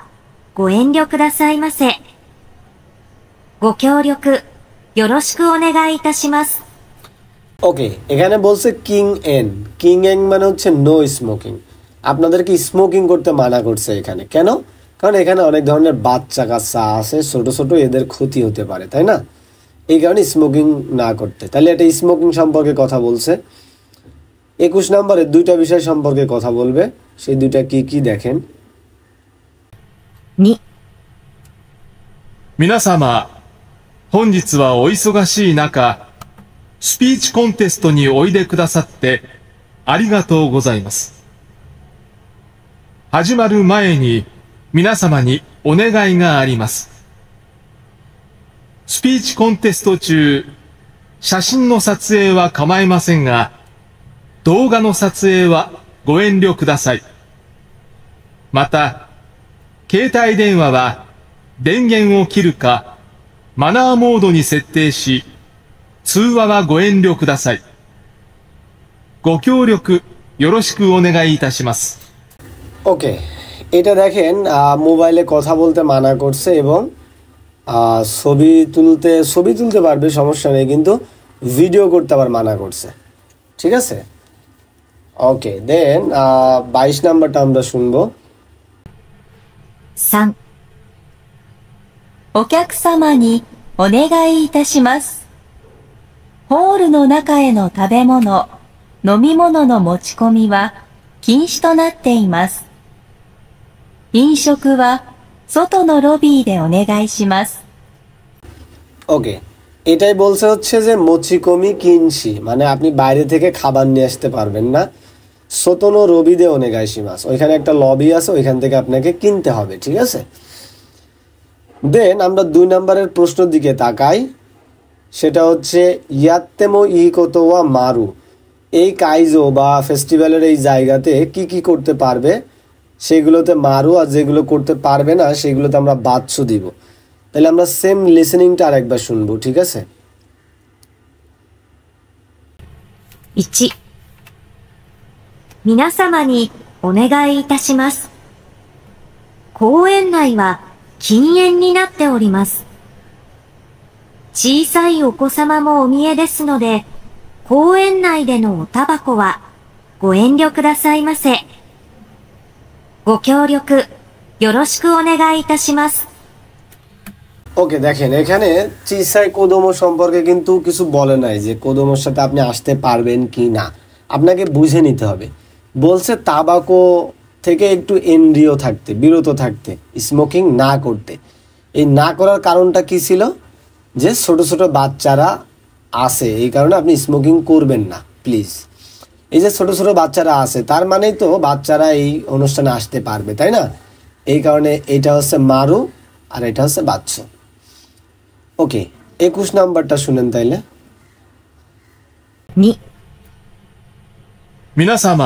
ご遠慮くださいませ。ご協力よろしくお願いいたします。ওকে, এখানে বলছে কিং এন মানে হচ্ছে নো স্মোকিং, আপনাদেরকে স্মোকিং করতে মানা করছে এখানে। কেন? কারণ এখানে অনেক ধরনের বাচ্চা কাচ্চা আছে, ছোট ছোট, এদের ক্ষতি হতে পারে, তাই না? এই কারণে স্মোকিং না করতে। তাহলে এটা স্মোকিং সম্পর্কে কথা বলছে। 21 নম্বরে 2টা বিষয় সম্পর্কে কথা বলবে, সেই 2টা কি কি দেখেন। 2、皆様、本日はお忙しい中、スピーチコンテストにおいでくださってありがとうございます。始まる前に皆様にお願いがあります。スピーチコンテスト中、写真の撮影は構いませんが、動画の撮影はご遠慮ください。また、携帯電話は電源を切るか、マナーモードに設定し、通話はご遠慮ください。ご協力よろしくお願いいたします。ওকে, এটা দেখেন মোবাইলে কথা বলতে মানা করছে এবং ছবি তুলতে পারবে, সমস্যা নেই, কিন্তু ভিডিও করতে আবার মানা করছে। ঠিক আছে, ওকে। দেন 22 নাম্বারটা আমরা শুনবো। 3、お客様にお願いいたします。ホールの中への食べ物、飲み物の持ち込みは禁止となっています。飲食は外のロビーでお願いします。ওকে, এটাই বলছে হচ্ছে যে মোচিকমি কিনশি, মানে আপনি বাইরে থেকে খাবার নিয়ে আসতে পারবেন না। সোতনো রবিদে ওনেগাইশিমাস, ওইখানে একটা লবি আছে, ওইখান থেকে আপনাকে কিনতে হবে, ঠিক আছে। দেন আমরা 2 নম্বরের প্রশ্নের দিকে তাকাই, সেটা হচ্ছে ইয়াত্তেমো ই কোতোয়া মারু, এই কাইজো বা ফেস্টিভ্যালের এই জায়গাতে কি কি করতে পারবে সেগুলোতে মারু, আর যেগুলো করতে পারবে না সেগুলোতে আমরা বাচ্চু দিব। তাহলে আমরা সেম লিসেনিংটা আরেকবার শুনবো, ঠিক আছে। 1、皆様にお願いいたします。公園内は禁煙になっております。小さいお子様もお見えですので、公園内でのおタバコはご遠慮くださいませ。ご協力よろしくお願いいたします。 ওকে, দেখেন এখানে চিসাই কোদোমো সম্পর্কে কিন্তু কিছু বলে নাই যে কোদোমোর সাথে আপনি আসতে পারবেন কি না, আপনাকে বুঝে নিতে হবে। বলছে তাবাকো থেকে একটু এন্দ্রিয় থাকতে, বিরত থাকতে, স্মোকিং না করতে। এই না করার কারণটা কি ছিল, যে ছোট ছোট বাচ্চারা আছে, এই কারণে আপনি স্মোকিং করবেন না প্লিজ। এই যে ছোট ছোট বাচ্চারা আছে, তার মানেই তো বাচ্চারা এই অনুষ্ঠানে আসতে পারবে, তাই না? এই কারণে এটা হচ্ছে মারু আর এটা হচ্ছে বাচ্চা। ওকে, 21 নাম্বারটা শুনেন তাইলে। 2、皆様、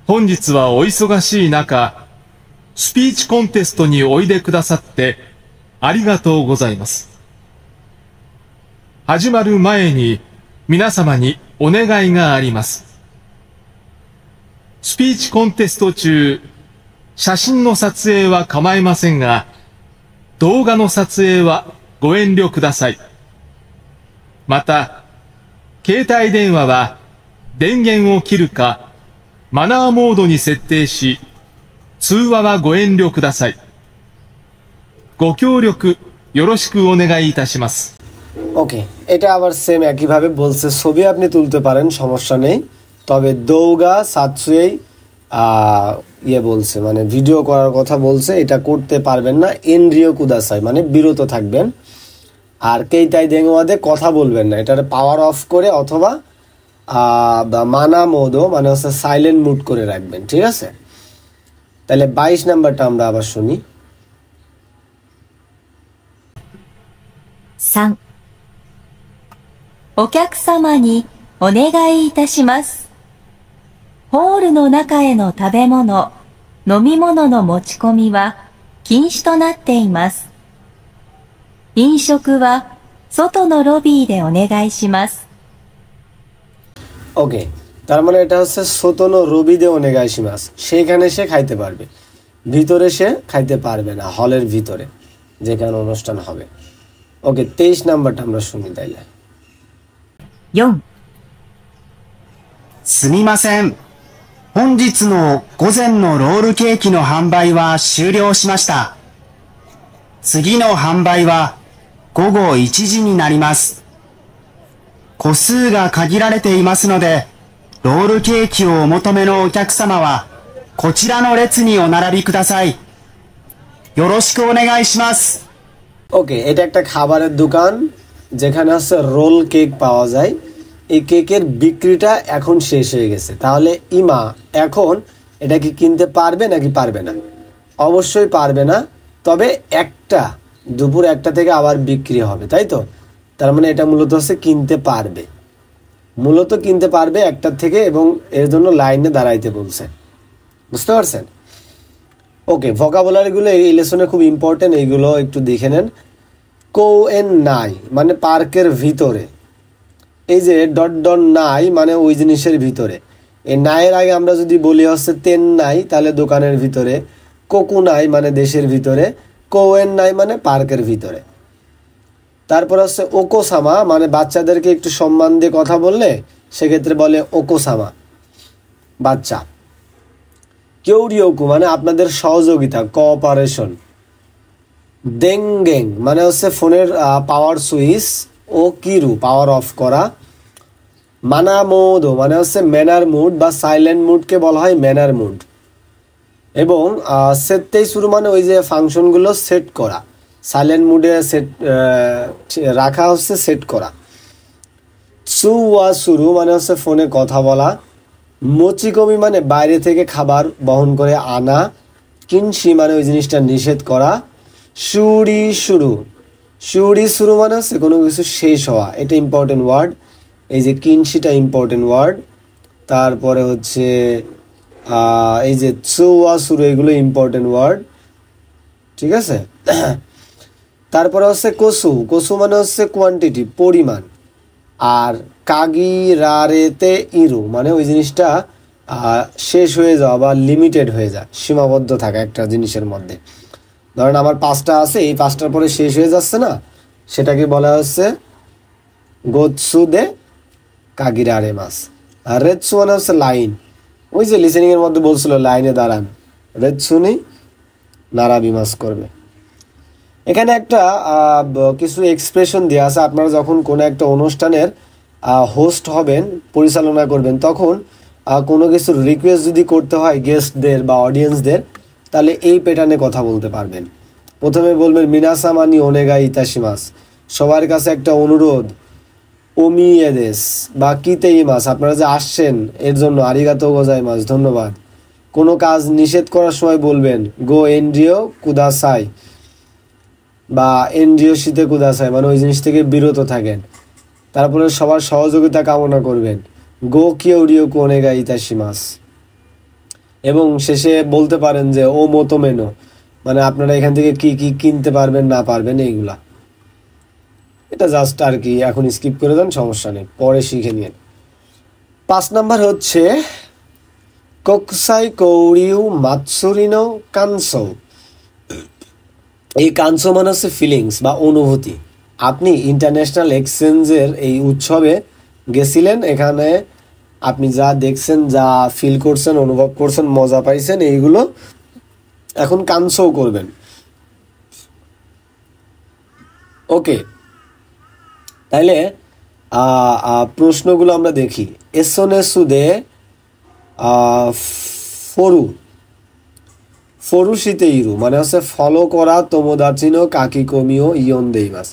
本日はお忙しい中、スピーチコンテストにおいでくださってありがとうございます。始まる前に皆様にお願いがあります。スピーチコンテスト中、写真の撮影は構いませんが、動画の撮影はご遠慮ください。また、携帯電話は電源を切るか、マナーモードに設定し、通話はご遠慮ください。ご協力よろしくお願いいたします。ওকে, এটা আবার সেম একইভাবে বলছে, ছবি আপনি তুলতে পারেন, সমস্যা নেই, তবে দৌগা সাতসুয়েই বলছে, মানে ভিডিও করার কথা বলছে, এটা করতে পারবেন না। এন্দ্রিয় কুদাসাই মানে বিরত থাকবেন। আর কেইটাই দেঙ্গোয়াদে কথা বলবেন না, এটার পাওয়ার অফ করে অথবা মানা মোদো মানে হচ্ছে সাইলেন্ট মুড করে রাখবেন, ঠিক আছে। তাহলে 22 নাম্বারটা আমরা আবার শুনি। 3、お客様にお願いいたします。ホールの中への食べ物、飲み物の持ち込みは禁止となっています。飲食は外のロビーでお願いします。 ওকে, তার মানে এটা হচ্ছে সোতনো রবিদে ওনেগাইশিমাস, সেইখানে সে খাইতে পারবে, ভিতরে সে খাইতে পারবে না, হলের ভিতরে যেখানে অনুষ্ঠান হবে। ওকে, 23 নাম্বারটা আমরা শুনি তাইলে। 4、すみません。本日の午前のロールケーキの販売は終了しました。次の販売は午後1時になります。個数が限られていますので、ロールケーキをお求めのお客様はこちらの列にお並びください。よろしくお願いします。 ওকে, এটা একটা খাবারের দোকান যেখানে হচ্ছে রোল কেক পাওয়া যায়। এই কেকের বিক্রিটা এখন শেষ হয়ে গেছে, তাহলে ইমা এখন এটা কি কিনতে পারবে নাকি পারবে না? অবশ্যই পারবে না, তবে দুপুর 1টা থেকে আবার বিক্রি হবে, তাই তো? তার মানে এটা মূলত হচ্ছে কিনতে পারবে, মূলত কিনতে পারবে 1টা থেকে, এবং এর জন্য লাইনে দাঁড়াইতে বলছে, বুঝতে পারছেন? ওকে, ভোকাবুলারিগুলো এই লেসনে খুব ইম্পর্টেন্ট, এইগুলো একটু দেখে নেন। কোয়েন নাই মানে পার্কের ভিতরে, এই যে ডট ডট নাই মানে ওই জিনিসের ভিতরে। এই নাইয়ের আগে আমরা যদি বলি হচ্ছে তেন নাই, তাহলে দোকানের ভিতরে। কোকু নাই মানে দেশের ভিতরে। কোয়েন নাই মানে পার্কের ভিতরে। তারপর হচ্ছে ওকোসামা মানে বাচ্চাদেরকে একটু সম্মান দিয়ে কথা বললে সেক্ষেত্রে বলে ওকোসামা, বাচ্চা। কিউরিওকু মানে আপনাদের সহযোগিতা, কোঅপারেশন। দেঙ্গেং মানে হচ্ছে ফোনের পাওয়ার সুইচ, ও কিরু পাওয়ার অফ করা। মানা মোদো মানে হচ্ছে ম্যানার মুড বা সাইলেন্ট মুডকে বলা হয় ম্যানার মুড। এবং সেটতেই শুরু মানে ওই যে ফাংশনগুলো সেট করা। সাইলেন্ট মুডে সেট রাখা হচ্ছে, সেট করা। চু ওয়া শুরু মানে হচ্ছে ফোনে কথা বলা। মোচিকমি মানে বাইরে থেকে খাবার বহন করে আনা। কিনশি মানে ওই জিনিসটা নিষেধ করা। শুরি শুরু, শুরি শুরু মানে হচ্ছে কোনো কিছু শেষ হওয়া, এটা ইম্পর্টেন্ট ওয়ার্ড। এই যে কিনশিটা ইম্পর্টেন্ট ওয়ার্ড। তারপরে হচ্ছে এই যে চু ওয়া শুরু, এগুলো ইম্পর্টেন্ট ওয়ার্ড, ঠিক আছে। তারপরে হচ্ছে কসু, কসু মানে হচ্ছে কোয়ান্টিটি, পরিমাণ। আর কাগি রারেতে ইরু মানে ওই জিনিসটা শেষ হয়ে যাওয়া বা লিমিটেড হয়ে যায়, সীমাবদ্ধ থাকা একটা জিনিসের মধ্যে। ধরেন আমার 5টা আছে, এই 5টার পরে শেষ হয়ে যাচ্ছে না, সেটাকে বলা হচ্ছে গোৎসু দে কাগিরারে মাস। আর রেৎসু মানে হচ্ছে লাইন, ওই যে লিসেনিং এর মধ্যে বলছিল লাইনে দাঁড়ান, রেৎসুনি নারাবি মাস করবে। এখানে একটা কিছু এক্সপ্রেশন দেওয়া আছে। আপনারা যখন কোনো একটা অনুষ্ঠানের হোস্ট হবেন, পরিচালনা করবেন, তখন কোনো কিছুর রিকোয়েস্ট যদি করতে হয় গেস্টদের বা অডিয়েন্সদের, তাহলে এই প্যাটার্নে কথা বলতে পারবেন। প্রথমে বলবেন মিনাসামানি ওনেগা ইতাশিমাস, সবার কাছে একটা অনুরোধ। ওমিয়েদেস বা কিতেই মাস, আপনারা যে আসছেন এর জন্য আরিগাতো গোজাইমাস, ধন্যবাদ। কোনো কাজ নিষেধ করার সময় বলবেন গো এনডিও কুদাসাই বা এনডিও শীতে কুদাসাই, মানে ওই জিনিস থেকে বিরত থাকেন। তারপরে সবার সহযোগিতা কামনা করবেন, গো কিউরিও কোনেগা ইতাশিমাস। এবং শেষে বলতে পারেন যে ও মতো মেনো, মানে আপনারা এখান থেকে কি কি কিনতে পারবেন না পারবেন এইগুলা। এটা জাস্ট আর কি, এখন স্কিপ করে দেন, সমস্যা নেই, পরে শিখে নিন। 5 নাম্বার হচ্ছে কোকসাই কৌরিউ মাতসুরিনো কানসো। এই কানসো মানে হচ্ছে ফিলিংস বা অনুভূতি। আপনি ইন্টারন্যাশনাল এক্সচেঞ্জের এই উৎসবে গেছিলেন, এখানে আপনি যা দেখছেন, যা ফিল করছেন, অনুভব করছেন, মজা পাইছেন, এইগুলো এখন কানসো করবেন। ওকে, তাইলে প্রশ্নগুলো আমরা দেখি। এসনে সুদে ফরু, ফরুশিতে ইরু মানে হচ্ছে ফলো করা। তোমোদাচিনো কাকি কমিও ইয়ন দেইমাস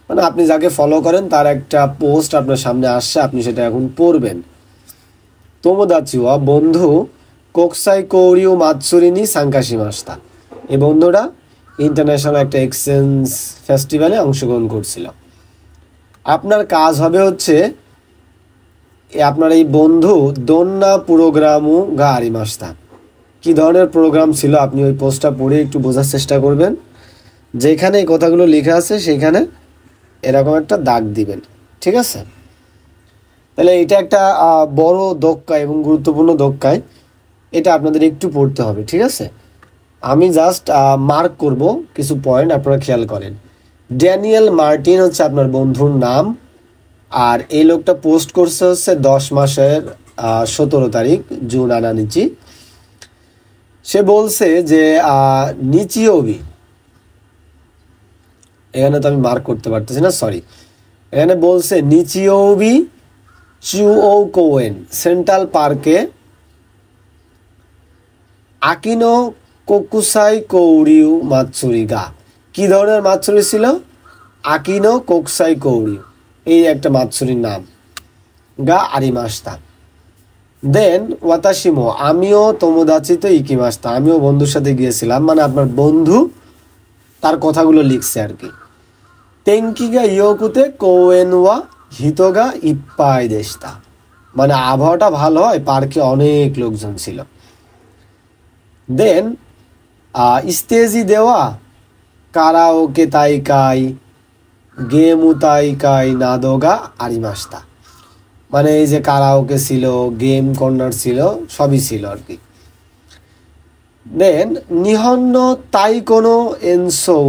মানে আপনি যাকে ফলো করেন তার একটা পোস্ট আপনার সামনে আসছে, আপনি সেটা এখন পড়বেন। তোমোদাচিওয়া বন্ধু, কোকসাই কৌরিও মাতসুরিনি সাংকাশি মাস্তা, এই বন্ধুরা ইন্টারন্যাশনাল একটা এক্সচেঞ্জ ফেস্টিভ্যালে অংশগ্রহণ করছিল। আপনার কাজ হবে হচ্ছে আপনার এই বন্ধু দন্না প্রোগ্রামু গা আরিমাস্তা, কি ধরনের প্রোগ্রাম ছিল আপনি ওই পোস্টটা পড়ে একটু বোঝার চেষ্টা করবেন। যেখানে এই কথাগুলো লেখা আছে সেখানে এরকম একটা দাগ দিবেন, ঠিক আছে। তাহলে এটা একটা বড় দক্কা এবং গুরুত্বপূর্ণ দক্কায়, এটা আপনাদের একটু পড়তে হবে, ঠিক আছে। আমি জাস্ট মার্ক করব কিছু পয়েন্ট, আপনারা খেয়াল করেন। ড্যানিয়েল মার্টিন হচ্ছে আপনার বন্ধুর নাম, আর এই লোকটা পোস্ট করছে হচ্ছে 10 মাসের 17 তারিখ জুন আনানিচি। সে বলছে যে নিচিওবি, এখানে তো আমি মার্ক করতে পারতেছি না, সরি। এখানে বলছে নিচিওবি চুও কোয়েন সেন্ট্রাল পার্কে আকিনো কোকুসাই কৌরিউ মাতসুরি গা। কি ধরনের মাতসুরি ছিল? আকিনো কোকসাই কৌরিউ, এই একটা মাতসুরির নাম, গা আরিমাস্তা। দেন ওয়াতাশিমো, আমিও তোমোদাচিতে ইকিমাস্তা, আমিও বন্ধুর সাথে গিয়েছিলাম, মানে আপনার বন্ধু তার কথাগুলো লিখছে আর কি। তেঙ্কিগা ইয়োকুতে কোয়েনওয়া হিতোগা ইপ্পাই দেশতা, মানে আবহাওয়াটা ভালো হয়, পার্কে অনেক লোকজন ছিল। দেন স্টেজি দেওয়া কারাওকে তাইকাই গেমু তাইকাই নাদোগা আরিমাস্তা, মানে এই যে কারাওকে ছিল, গেম কর্নার ছিল, সবই ছিল আর কি। দেন নিহন্ন তাই কোনো এনসো,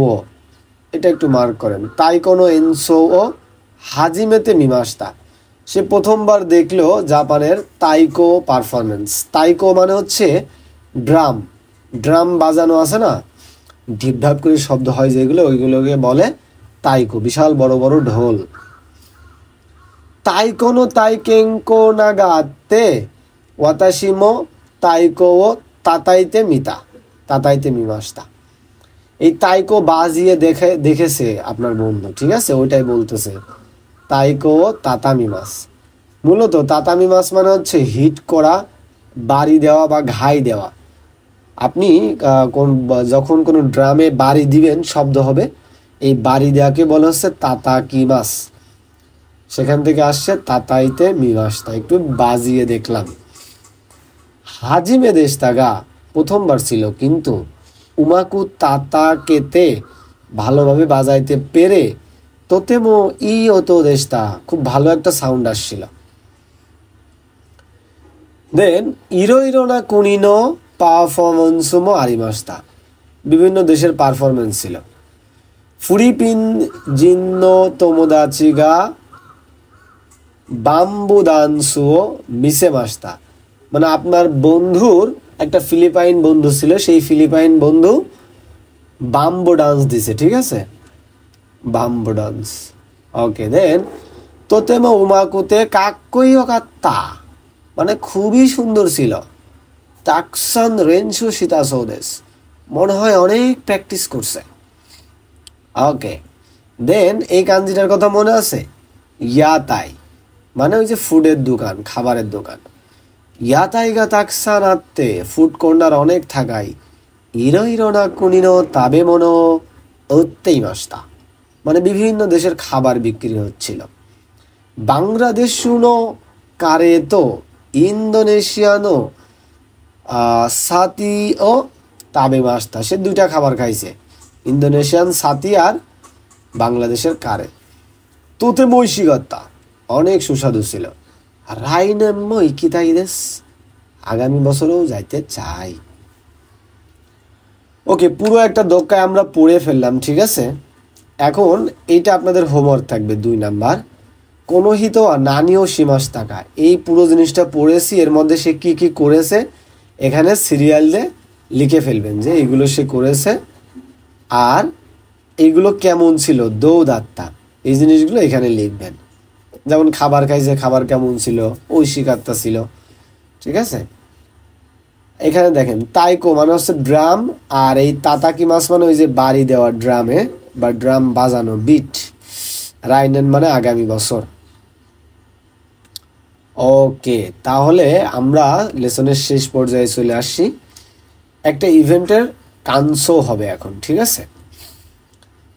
এটা একটু মার্ক করেন। তাই কোনো এনসো ও হাজিমেতে মিমাস্তা, সে প্রথমবার দেখলো জাপানের তাইকো পারফরমেন্স। তাইকো মানে হচ্ছে ড্রাম, ড্রাম বাজানো আছে না, ঢিপঢাপ করে শব্দ হয় যেগুলো, ওইগুলোকে বলে তাইকো, বিশাল বড় বড় ঢোল। তাইকোনো তাইকেঙ্কো নাগাতে ওয়াতাশিমো তাইকো ও তাতাইতে মিতা, তাতাইতে মিমাস্তা, এই তাইকো বাজিয়ে দেখেছে আপনার বন্ধু, ঠিক আছে, ওইটাই বলতেছে তাইকো তাতামি মাস। মূলত তাতামি মাস মানে হচ্ছে হিট করা, বাড়ি দেওয়া বা ঘাই দেওয়া। আপনি যখন কোনো ড্রামে বাড়ি দিবেন শব্দ হবে, এই বাড়ি দেওয়াকে বলা হচ্ছে তাতাকি মাস। সেখান থেকে আসছে তাতাইতে মিমাসটা, একটু বাজিয়ে দেখলাম। হাজিমে দেশতাগা প্রথমবার ছিল, কিন্তু উমাকু তাতাকেতে ভালোভাবে বাজাইতে পেরে তোতেমো ই ওতো দেশতা, খুব ভালো একটা সাউন্ড আসছিল। দেন ইরো ইরো না কুনিনো পারফরমেন্সও আরিমাস্তা, বিভিন্ন দেশের পারফরমেন্স ছিল। ফুরিপিন জিন্ন তোমোদাচিগা বাম্বু ডান্সও মিসে মাস্তা, মানে আপনার বন্ধুর একটা ফিলিপাইন বন্ধু ছিল, সেই ফিলিপাইন বন্ধু বাম্বু ডান্স দিছে, ঠিক আছে, বাম্বু ডান্স। ওকে, দেন তোতেমো উমাকুতে কাক্কই কাত্তা, মানে খুবই সুন্দর ছিল। তাকসান রেনসু সীতা সৌদেশ, মনে হয় অনেক প্র্যাকটিস করছে। ওকে, দেন এই কাঞ্জিটার কথা মনে আছে, ইয়াতাই মানে ওই যে ফুডের দোকান, খাবারের দোকান। ইয়াতাই গা তাকসান আত্তে, ফুড কর্নার অনেক থাকাই ইরো ইরো না কুনিনো তাবে মনো ওত্তেই মাস্তা, মানে বিভিন্ন দেশের খাবার বিক্রি হচ্ছিল। বাংলাদেশুনো কারেতো ইন্দোনেশিয়ানো সাতি ও তাবে মাস্তা, সে দুইটা খাবার খাইছে, ইন্দোনেশিয়ান সাতি আর বাংলাদেশের কারে। তোতে মৈশিগত্তা, অনেক সুস্বাদু ছিল। রাইনেম্ম ইকিতাইদেস, আগামী বছরেও যাইতে চাই। ওকে, পুরো একটা দক্কায় আমরা পড়ে ফেললাম, ঠিক আছে। এখন এইটা আপনাদের হোমওয়ার্ক থাকবে 2 নাম্বার। কোনো হিত নানিও সীমাস টাকা, এই পুরো জিনিসটা পড়েছি, এর মধ্যে সে কি কি করেছে এখানে সিরিয়াল দিয়ে লিখে ফেলবেন, যে এগুলো সে করেছে আর এইগুলো কেমন ছিল, দৌদাত্তা, এই জিনিসগুলো এখানে লিখবেন। যেমন খাবার খাইছে, খাবার কেমন ছিল, ঐশিকাত্তা ছিল, ঠিক আছে। এখানে দেখেন তাইকো মানে হচ্ছে ড্রাম, আর এই তাতাকি মাস মানে ওই যে বাড়ি দেওয়া ড্রামে বা ড্রাম বাজানো, বিট। রাইনেন মানে আগামী বছর। ওকে, তাহলে আমরা লেসনের শেষ পর্যায়ে চলে আসছি। একটা ইভেন্টের কানসো হবে এখন, ঠিক আছে।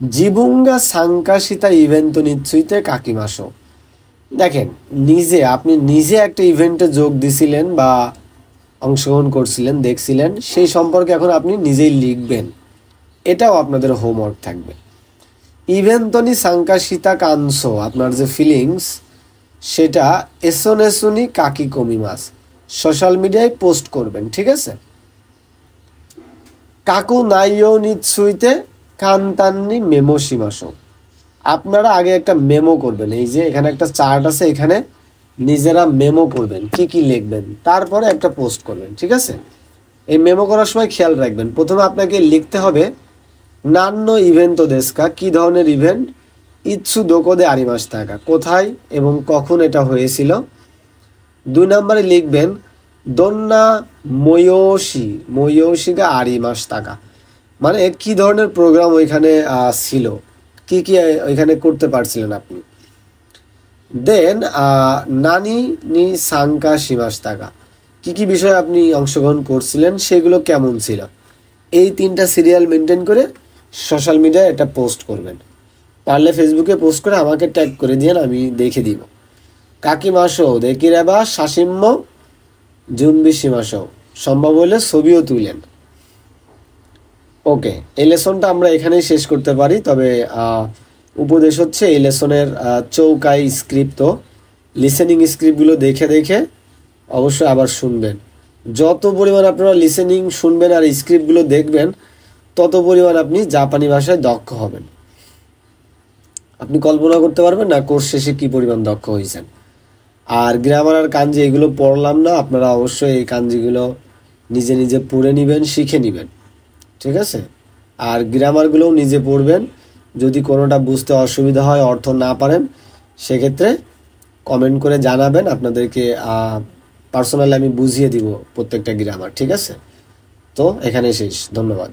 জিবুঙ্গা সাংকাশিতা ইভেন্ট নিশ্চয়ইতে কাকিমাসো। দেখেন, আপনি নিজে একটা ইভেন্টে যোগ দিছিলেন বা অংশগ্রহণ করছিলেন, দেখছিলেন, সেই সম্পর্কে এখন আপনি নিজেই লিখবেন। এটাও আপনাদের হোমওয়ার্ক থাকবে। ইভেন্টনি সাংকাশিতা কানসো, আপনার যে ফিলিংস সেটা এসনি কাকি কমিমাস, সোশ্যাল মিডিয়ায় পোস্ট করবেন, ঠিক আছে। কাকু নাইও নিচ্ছুইতে কান্তান্নি মেমো সীমাসো, আপনারা আগে একটা মেমো করবেন। এই যে এখানে একটা চার্ট আছে, এখানে নিজেরা মেমো করবেন, কি কি লিখবেন, তারপরে একটা পোস্ট করবেন, ঠিক আছে। এই মেমো করার সময় খেয়াল রাখবেন, প্রথমে আপনাকে লিখতে হবে নান্ন ইভেন্ট দেশকা, কি ধরনের ইভেন্ট, ইচ্ছু দোকোদে আরিমাস থাকা, কোথায় এবং কখন এটা হয়েছিল। 2 নম্বরে লিখবেন দন্না ময়োশিগা আরিমাস থাকা, মানে কি ধরনের প্রোগ্রাম ওইখানে ছিল, কি কি ওইখানে করতে পারছিলেন আপনি। দেন নানি নি সাংকা সীমাস থাকা, কি কি বিষয়ে আপনি অংশগ্রহণ করছিলেন, সেগুলো কেমন ছিল। এই 3টা সিরিয়াল মেনটেন করে সোশ্যাল মিডিয়ায় এটা পোস্ট করবেন। পারলে ফেসবুকে পোস্ট করে আমাকে ট্যাগ করে দিয়েন, আমি দেখে দিব। কাকিমাসো দেখিরেবা শাসিম্য জুনবি সীমাসো, সম্ভব হলে ছবিও তুলেন। ওকে, এই লেসনটা আমরা এখানেই শেষ করতে পারি। তবে উপদেশ হচ্ছে এই লেসনের চৌকাই স্ক্রিপ্ট, লিসেনিং স্ক্রিপ্টগুলো দেখে দেখে অবশ্যই আবার শুনবেন। যত পরিমাণ আপনারা লিসেনিং শুনবেন আর স্ক্রিপ্টগুলো দেখবেন, তত পরিমাণ আপনি জাপানি ভাষায় দক্ষ হবেন। আপনি কল্পনা করতে পারবেন না কোর্স শেষে কি পরিমাণ দক্ষ হয়েছেন। আর গ্রামার আর কাঞ্জি এগুলো পড়লাম না, আপনারা অবশ্যই এই কাঞ্জিগুলো নিজে নিজে পড়ে নেবেন, শিখে নেবেন, ঠিক আছে। আর গ্রামারগুলোও নিজে পড়বেন। যদি কোনোটা বুঝতে অসুবিধা হয়, অর্থ না পারেন, সেক্ষেত্রে কমেন্ট করে জানাবেন, আপনাদেরকে পার্সোনালি আমি বুঝিয়ে দিব প্রত্যেকটা গ্রামার, ঠিক আছে। তো এখানে শেষ, ধন্যবাদ।